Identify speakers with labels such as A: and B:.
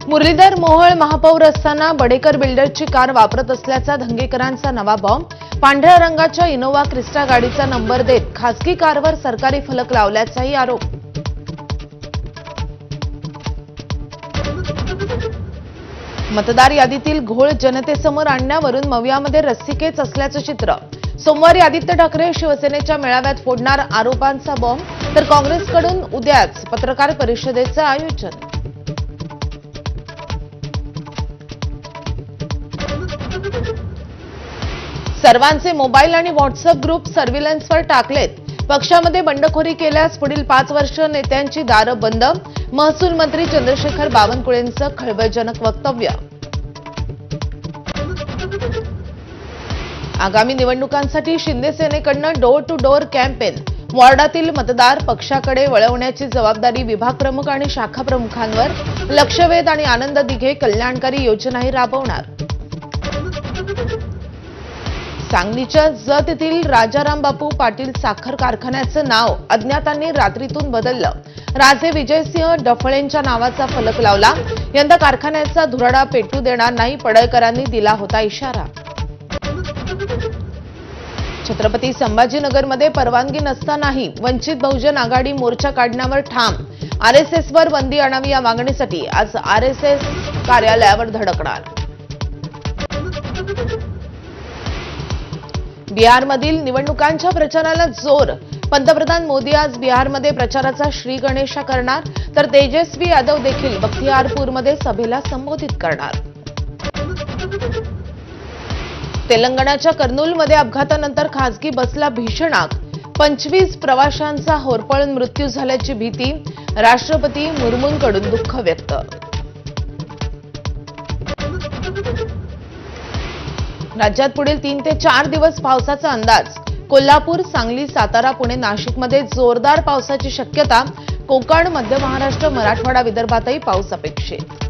A: मुरलीधर मोहोळ महापौर असताना बडेकर बिल्डरची कार वापरत असल्याचा धंगेकरांचा नवा बॉम्ब. पांढऱ्या रंगाच्या इनोव्हा क्रिस्टा गाडीचा नंबर देत खासगी कारवर सरकारी फलक लावल्याचाही आरोप. मतदार यादीतील घोळ जनतेसमोर आणण्यावरून मवियामध्ये रस्सीखेच असल्याचं चित्र. सोमवारी आदित्य ठाकरे शिवसेनेच्या मेळाव्यात फोडणार आरोपांचा बॉम्ब, तर काँग्रेसकडून उद्याच पत्रकार परिषदेचं आयोजन. सर्वांचे मोबाईल आणि व्हॉट्सअप ग्रुप सर्व्हिलन्सवर टाकलेत. पक्षामध्ये बंडखोरी केल्यास पुढील 5 वर्ष नेत्यांची दारं बंद. महसूल मंत्री चंद्रशेखर बावनकुळेंचं खळबळजनक वक्तव्य. आगामी निवडणुकांसाठी शिंदे सेनेकडून डोर टू डोर कॅम्पेन. वॉर्डातील मतदार पक्षाकडे वळवण्याची जबाबदारी विभाग प्रमुख आणि शाखा प्रमुखांवर. लक्षवेध आणि आनंद दिघे कल्याणकारी योजनाही राबवणार. सांगलीच्या जत येथील राजाराम बापू पाटील साखर कारखान्याचं नाव अज्ञातांनी रात्रीतून बदललं. राजे विजयसिंह डफळेंच्या नावाचा फलक लावला. यंदा कारखान्याचा धुराडा पेटू देणार नाही, पडळकरांनी दिला होता इशारा. छत्रपती संभाजीनगरमध्ये परवानगी नसतानाही वंचित बहुजन आघाडी मोर्चा काढण्यावर ठाम. आरएसएसवर बंदी आणावी या मागणीसाठी आज आरएसएस कार्यालयावर धडकणार. बिहारमधील निवडणुकांच्या प्रचाराला जोर. पंतप्रधान मोदी आज बिहारमध्ये प्रचाराचा श्रीगणेशा करणार, तर तेजस्वी यादव देखील बख्तियारपूरमध्ये सभेला संबोधित करणार. तेलंगणाच्या कर्नूलमध्ये अपघातानंतर खासगी बसला भीषण आग. 25 प्रवाशांचा होरपळून मृत्यू झाल्याची भीती. राष्ट्रपती मुर्मूंकडून दुःख व्यक्त. राज्यात पुढील 3 ते 4 दिवस पावसाचा अंदाज. कोल्हापूर, सांगली, सातारा, पुणे, नाशिकमध्ये जोरदार पावसाची शक्यता. कोकण, मध्य महाराष्ट्र, मराठवाडा, विदर्भातही पाऊस अपेक्षित.